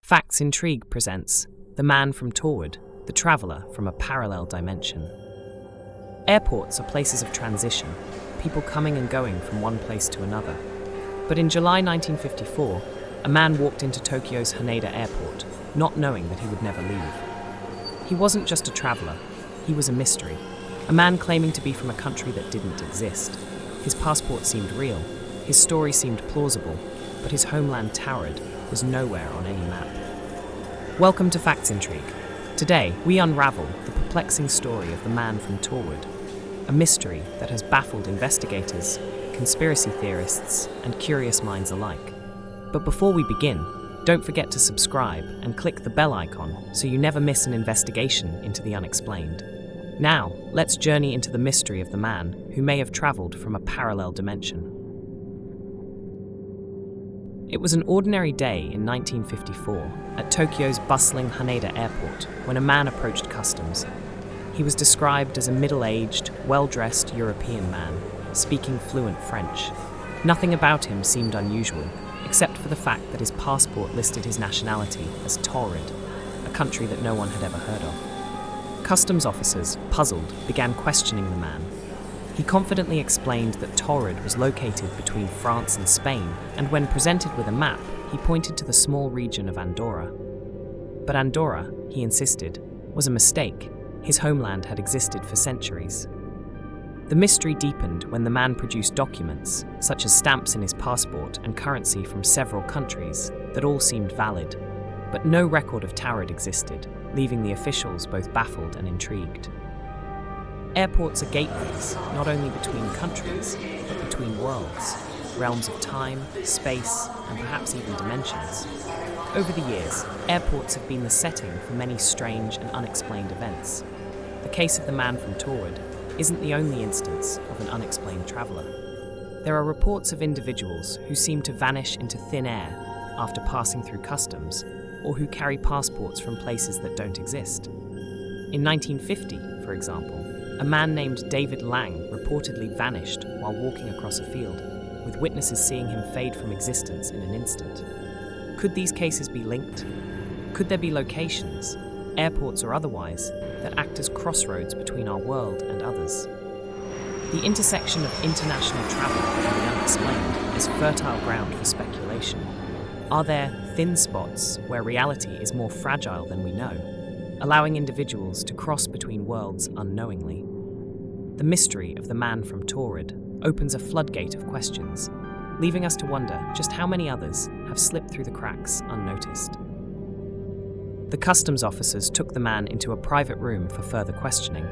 Facts Intrigue presents The Man from Taured, the traveller from a parallel dimension. Airports are places of transition, people coming and going from one place to another. But in July 1954, a man walked into Tokyo's Haneda airport, not knowing that he would never leave. He wasn't just a traveller, he was a mystery, a man claiming to be from a country that didn't exist. His passport seemed real, his story seemed plausible, but his homeland Taured was nowhere on any map. Welcome to Facts Intrigue. Today, we unravel the perplexing story of the man from Taured, a mystery that has baffled investigators, conspiracy theorists, and curious minds alike. But before we begin, don't forget to subscribe and click the bell icon so you never miss an investigation into the unexplained. Now, let's journey into the mystery of the man who may have traveled from a parallel dimension. It was an ordinary day in 1954 at Tokyo's bustling Haneda airport when a man approached customs. He was described as a middle-aged, well-dressed European man, speaking fluent French. Nothing about him seemed unusual, except for the fact that his passport listed his nationality as Taured, a country that no one had ever heard of. Customs officers, puzzled, began questioning the man. He confidently explained that Taured was located between France and Spain, and when presented with a map, he pointed to the small region of Andorra. But Andorra, he insisted, was a mistake. His homeland had existed for centuries. The mystery deepened when the man produced documents, such as stamps in his passport and currency from several countries, that all seemed valid. But no record of Taured existed, leaving the officials both baffled and intrigued. Airports are gateways, not only between countries, but between worlds, realms of time, space, and perhaps even dimensions. Over the years, airports have been the setting for many strange and unexplained events. The case of the man from Taured isn't the only instance of an unexplained traveller. There are reports of individuals who seem to vanish into thin air after passing through customs, or who carry passports from places that don't exist. In 1950, for example, a man named David Lang reportedly vanished while walking across a field, with witnesses seeing him fade from existence in an instant. Could these cases be linked? Could there be locations, airports or otherwise, that act as crossroads between our world and others? The intersection of international travel and the unexplained is fertile ground for speculation. Are there thin spots where reality is more fragile than we know, allowing individuals to cross between worlds unknowingly? The mystery of the man from Taured opens a floodgate of questions, leaving us to wonder just how many others have slipped through the cracks unnoticed. The customs officers took the man into a private room for further questioning.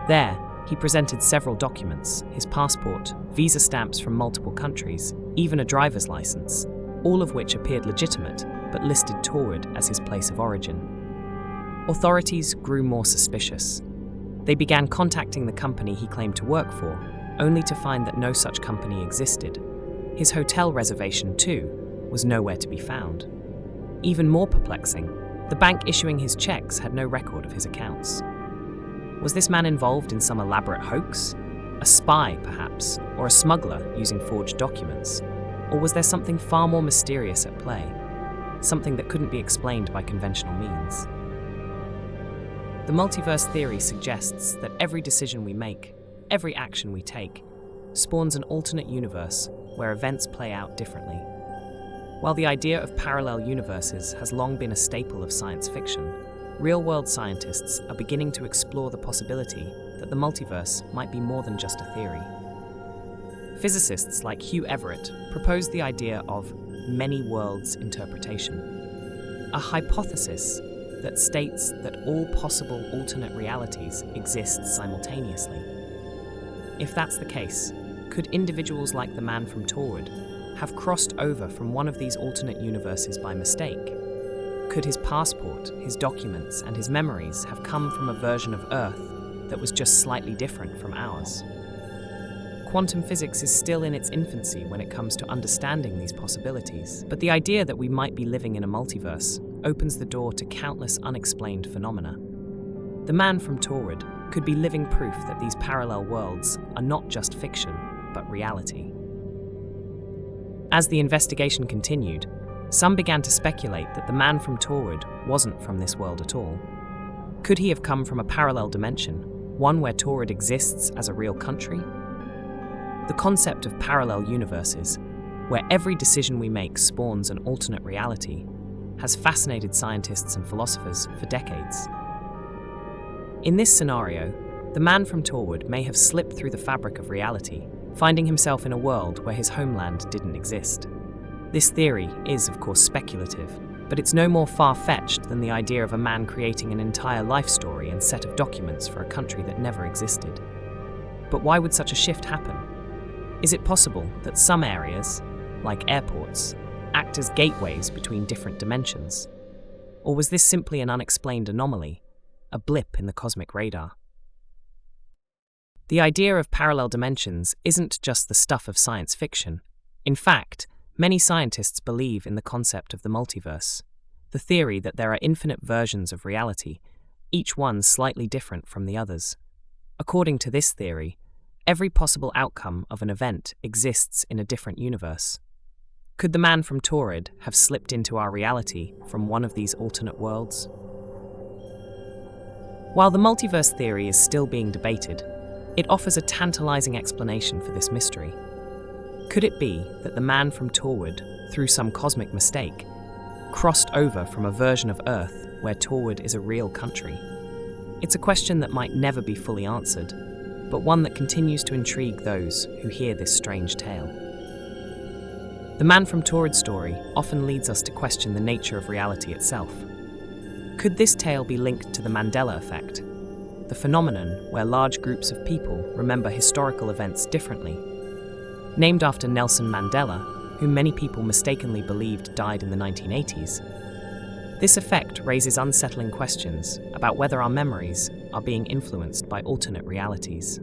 There, he presented several documents, his passport, visa stamps from multiple countries, even a driver's license, all of which appeared legitimate but listed Taured as his place of origin. Authorities grew more suspicious. They began contacting the company he claimed to work for, only to find that no such company existed. His hotel reservation, too, was nowhere to be found. Even more perplexing, the bank issuing his checks had no record of his accounts. Was this man involved in some elaborate hoax? A spy, perhaps, or a smuggler using forged documents? Or was there something far more mysterious at play? Something that couldn't be explained by conventional means? The multiverse theory suggests that every decision we make, every action we take, spawns an alternate universe where events play out differently. While the idea of parallel universes has long been a staple of science fiction, real-world scientists are beginning to explore the possibility that the multiverse might be more than just a theory. Physicists like Hugh Everett proposed the idea of many worlds interpretation, a hypothesis that states that all possible alternate realities exist simultaneously. If that's the case, could individuals like the man from Taured have crossed over from one of these alternate universes by mistake? Could his passport, his documents, and his memories have come from a version of Earth that was just slightly different from ours? Quantum physics is still in its infancy when it comes to understanding these possibilities, but the idea that we might be living in a multiverse opens the door to countless unexplained phenomena. The man from Taured could be living proof that these parallel worlds are not just fiction, but reality. As the investigation continued, some began to speculate that the man from Taured wasn't from this world at all. Could he have come from a parallel dimension, one where Taured exists as a real country? The concept of parallel universes, where every decision we make spawns an alternate reality, has fascinated scientists and philosophers for decades. In this scenario, the man from Taured may have slipped through the fabric of reality, finding himself in a world where his homeland didn't exist. This theory is, of course, speculative, but it's no more far-fetched than the idea of a man creating an entire life story and set of documents for a country that never existed. But why would such a shift happen? Is it possible that some areas, like airports, act as gateways between different dimensions? Or was this simply an unexplained anomaly, a blip in the cosmic radar? The idea of parallel dimensions isn't just the stuff of science fiction. In fact, many scientists believe in the concept of the multiverse, the theory that there are infinite versions of reality, each one slightly different from the others. According to this theory, every possible outcome of an event exists in a different universe. Could the man from Taured have slipped into our reality from one of these alternate worlds? While the multiverse theory is still being debated, it offers a tantalizing explanation for this mystery. Could it be that the man from Taured, through some cosmic mistake, crossed over from a version of Earth where Taured is a real country? It's a question that might never be fully answered, but one that continues to intrigue those who hear this strange tale. The man from Taured story often leads us to question the nature of reality itself. Could this tale be linked to the Mandela effect, the phenomenon where large groups of people remember historical events differently? Named after Nelson Mandela, whom many people mistakenly believed died in the 1980s, this effect raises unsettling questions about whether our memories are being influenced by alternate realities.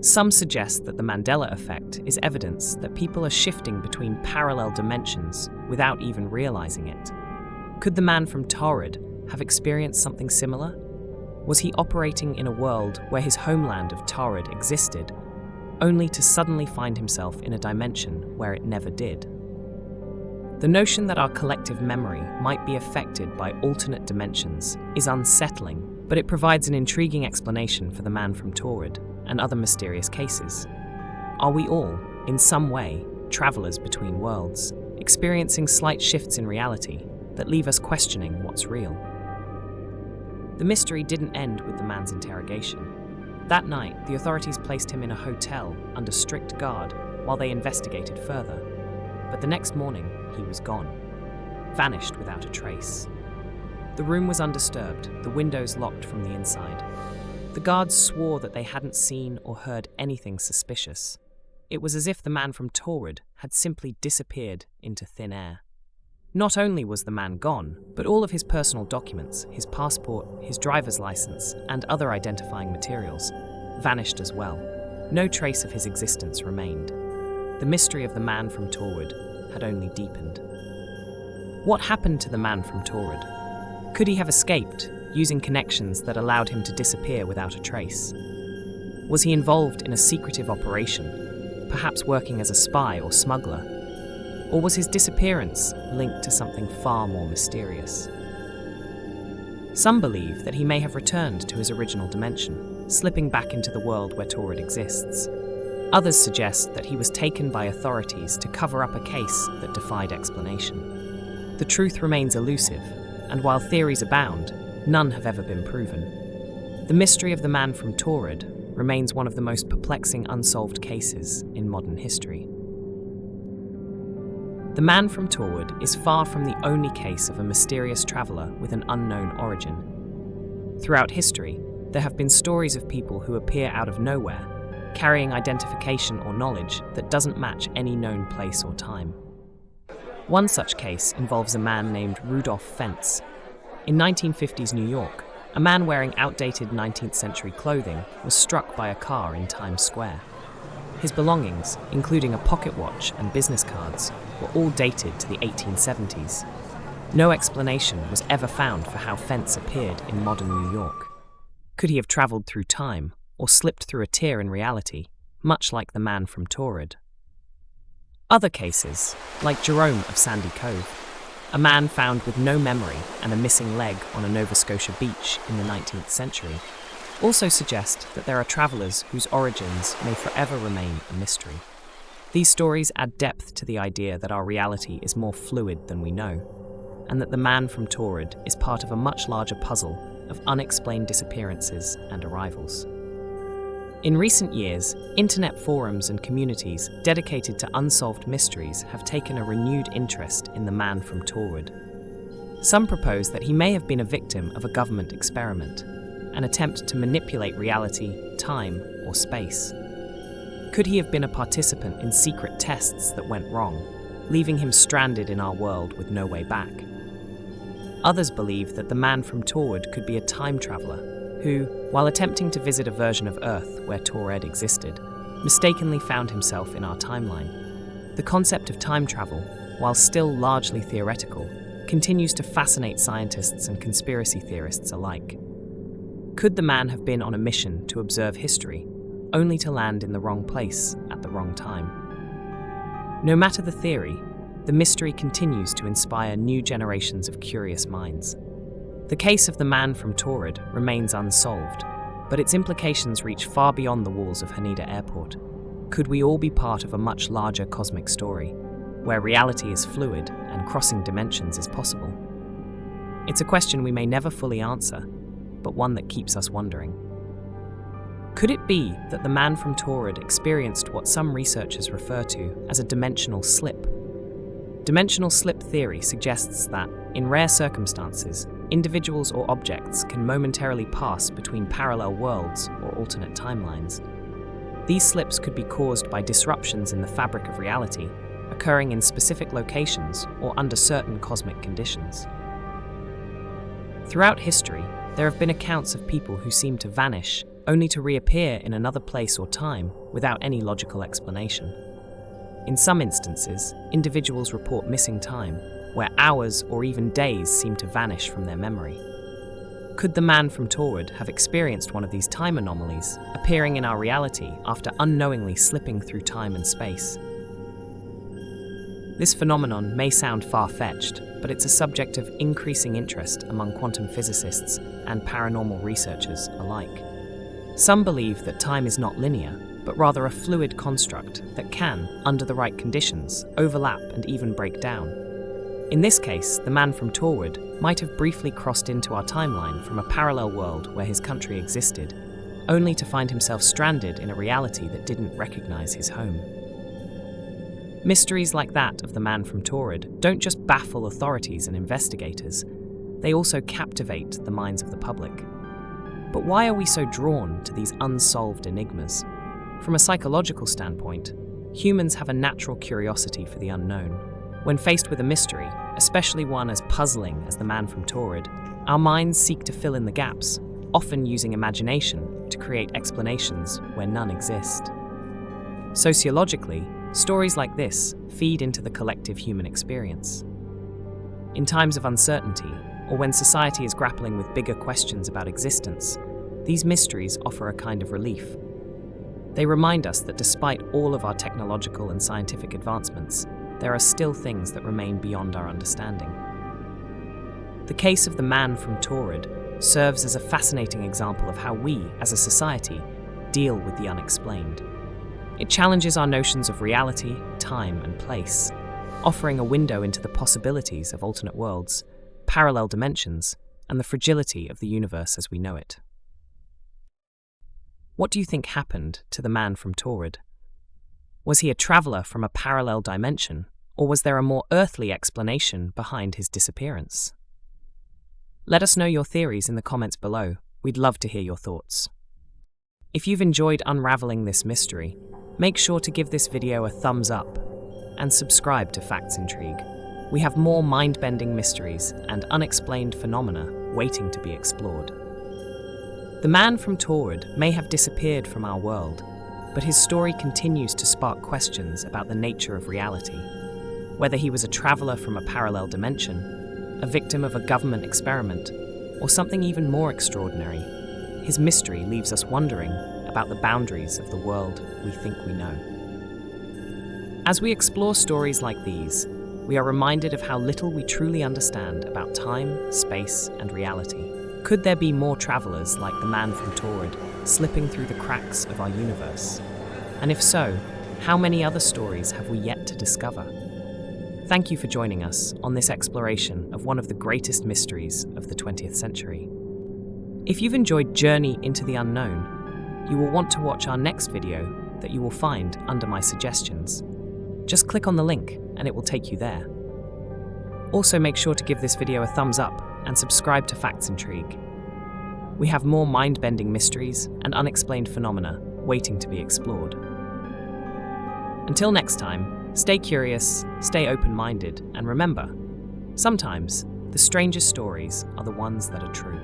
Some suggest that the Mandela effect is evidence that people are shifting between parallel dimensions without even realizing it. Could the man from Taured have experienced something similar? Was he operating in a world where his homeland of Taured existed, only to suddenly find himself in a dimension where it never did? The notion that our collective memory might be affected by alternate dimensions is unsettling, but it provides an intriguing explanation for the man from Taured and other mysterious cases. Are we all, in some way, travelers between worlds, experiencing slight shifts in reality that leave us questioning what's real? The mystery didn't end with the man's interrogation. That night, the authorities placed him in a hotel under strict guard while they investigated further. But the next morning, he was gone, vanished without a trace. The room was undisturbed, the windows locked from the inside. The guards swore that they hadn't seen or heard anything suspicious. It was as if the man from Taured had simply disappeared into thin air. Not only was the man gone, but all of his personal documents, his passport, his driver's license, and other identifying materials vanished as well. No trace of his existence remained. The mystery of the man from Taured had only deepened. What happened to the man from Taured? Could he have escaped, using connections that allowed him to disappear without a trace? Was he involved in a secretive operation, perhaps working as a spy or smuggler? Or was his disappearance linked to something far more mysterious? Some believe that he may have returned to his original dimension, slipping back into the world where Taured exists. Others suggest that he was taken by authorities to cover up a case that defied explanation. The truth remains elusive, and while theories abound, none have ever been proven. The mystery of the man from Taured remains one of the most perplexing unsolved cases in modern history. The man from Taured is far from the only case of a mysterious traveller with an unknown origin. Throughout history, there have been stories of people who appear out of nowhere, carrying identification or knowledge that doesn't match any known place or time. One such case involves a man named Rudolph Fentz. In 1950s New York, a man wearing outdated 19th century clothing was struck by a car in Times Square. His belongings, including a pocket watch and business cards, were all dated to the 1870s. No explanation was ever found for how Fentz appeared in modern New York. Could he have travelled through time, or slipped through a tear in reality, much like the man from Taured? Other cases, like Jerome of Sandy Cove, a man found with no memory and a missing leg on a Nova Scotia beach in the 19th century, also suggest that there are travellers whose origins may forever remain a mystery. These stories add depth to the idea that our reality is more fluid than we know, and that the man from Taured is part of a much larger puzzle of unexplained disappearances and arrivals. In recent years, internet forums and communities dedicated to unsolved mysteries have taken a renewed interest in the man from Taured. Some propose that he may have been a victim of a government experiment, an attempt to manipulate reality, time, or space. Could he have been a participant in secret tests that went wrong, leaving him stranded in our world with no way back? Others believe that the man from Taured could be a time traveler who, while attempting to visit a version of Earth where Taured existed, mistakenly found himself in our timeline. The concept of time travel, while still largely theoretical, continues to fascinate scientists and conspiracy theorists alike. Could the man have been on a mission to observe history, only to land in the wrong place at the wrong time? No matter the theory, the mystery continues to inspire new generations of curious minds. The case of the man from Taured remains unsolved, but its implications reach far beyond the walls of Haneda Airport. Could we all be part of a much larger cosmic story, where reality is fluid and crossing dimensions is possible? It's a question we may never fully answer, but one that keeps us wondering. Could it be that the man from Taured experienced what some researchers refer to as a dimensional slip? Dimensional slip theory suggests that, in rare circumstances, individuals or objects can momentarily pass between parallel worlds or alternate timelines. These slips could be caused by disruptions in the fabric of reality, occurring in specific locations or under certain cosmic conditions. Throughout history, there have been accounts of people who seem to vanish, only to reappear in another place or time without any logical explanation. In some instances, individuals report missing time, where hours or even days seem to vanish from their memory. Could the man from Taured have experienced one of these time anomalies, appearing in our reality after unknowingly slipping through time and space? This phenomenon may sound far-fetched, but it's a subject of increasing interest among quantum physicists and paranormal researchers alike. Some believe that time is not linear, but rather a fluid construct that can, under the right conditions, overlap and even break down. In this case, the man from Taured might have briefly crossed into our timeline from a parallel world where his country existed, only to find himself stranded in a reality that didn't recognize his home. Mysteries like that of the man from Taured don't just baffle authorities and investigators, they also captivate the minds of the public. But why are we so drawn to these unsolved enigmas? From a psychological standpoint, humans have a natural curiosity for the unknown. When faced with a mystery, especially one as puzzling as the man from Taured, our minds seek to fill in the gaps, often using imagination to create explanations where none exist. Sociologically, stories like this feed into the collective human experience. In times of uncertainty, or when society is grappling with bigger questions about existence, these mysteries offer a kind of relief. They remind us that despite all of our technological and scientific advancements, there are still things that remain beyond our understanding. The case of the man from Taured serves as a fascinating example of how we, as a society, deal with the unexplained. It challenges our notions of reality, time, and place, offering a window into the possibilities of alternate worlds, parallel dimensions, and the fragility of the universe as we know it. What do you think happened to the man from Taured? Was he a traveler from a parallel dimension, or was there a more earthly explanation behind his disappearance? Let us know your theories in the comments below. We'd love to hear your thoughts. If you've enjoyed unraveling this mystery, make sure to give this video a thumbs up and subscribe to Facts Intrigue. We have more mind-bending mysteries and unexplained phenomena waiting to be explored. The man from Taured may have disappeared from our world, but his story continues to spark questions about the nature of reality. Whether he was a traveler from a parallel dimension, a victim of a government experiment, or something even more extraordinary, his mystery leaves us wondering about the boundaries of the world we think we know. As we explore stories like these, we are reminded of how little we truly understand about time, space, and reality. Could there be more travelers like the man from Taured slipping through the cracks of our universe? And if so, how many other stories have we yet to discover? Thank you for joining us on this exploration of one of the greatest mysteries of the 20th century. If you've enjoyed Journey into the Unknown, you will want to watch our next video that you will find under my suggestions. Just click on the link and it will take you there. Also, make sure to give this video a thumbs up and subscribe to Facts Intrigue. We have more mind-bending mysteries and unexplained phenomena waiting to be explored. Until next time, stay curious, stay open-minded, and remember, sometimes the strangest stories are the ones that are true.